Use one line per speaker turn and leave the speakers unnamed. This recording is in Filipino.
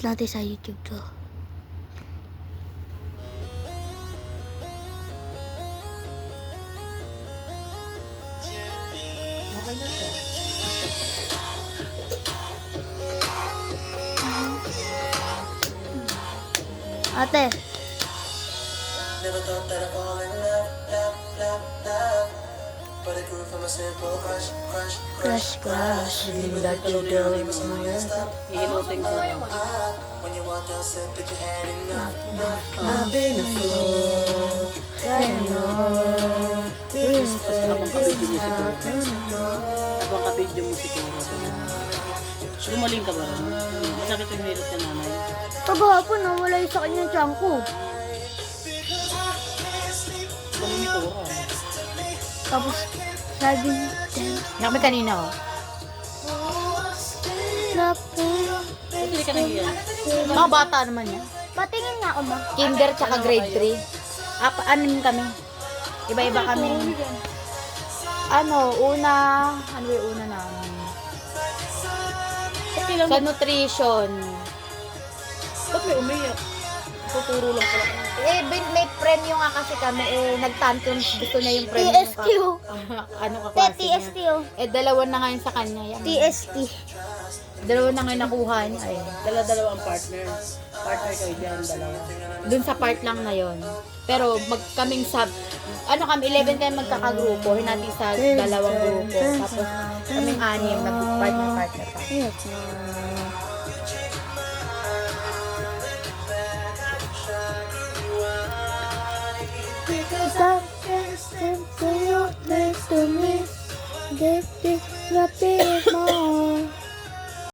i-post natin sa YouTube to.
Okay na siya.
Ate,
Never thought that I'd fall in love. But it grew from a simple crush.
Leave that you do it.
Ihinutin ko.
When you walked out, said that you had enough.
I've been a fool. Habang kabidyo mo siguro. Habang kabidyo mo siguro. Gumaling ka ba? Masakit yung hirap ka nanay.
Kagahapon, nawala yung sa kanya tiyan ko.
Gumaling ko ka.
Tapos, sabi
Kami kanina oh.
Hindi ka nahiyan.
Mga bata naman yan.
patingin nga ako ma.
Kinder tsaka grade 3. Anim kami. Iba-iba kami. Ano yung una namin?
Okay lang.
Sa nutrition.
Ba't may umiyak? Tuturo lang pala.
May premyo nga kasi kami. Nag-tantrums. Gusto niya yung premyo.
TST oh.
Ano
Te,
kaklase
TST
niya.
oh.
Dalawa na ngayon sa kanya. Yan.
TST.
Dalawa na ngayon nakuha niya.
Dala-dalawa ang partner. Partner kayo dyan, dalawa.
Dun sa part lang na yon. Pero kaming kami 11 kayo magkakagrupo, hinati sa dalawang grupo. Tapos kaming 6 nag-partner pa.
Because I can't stand for you next to me. Get this rapid.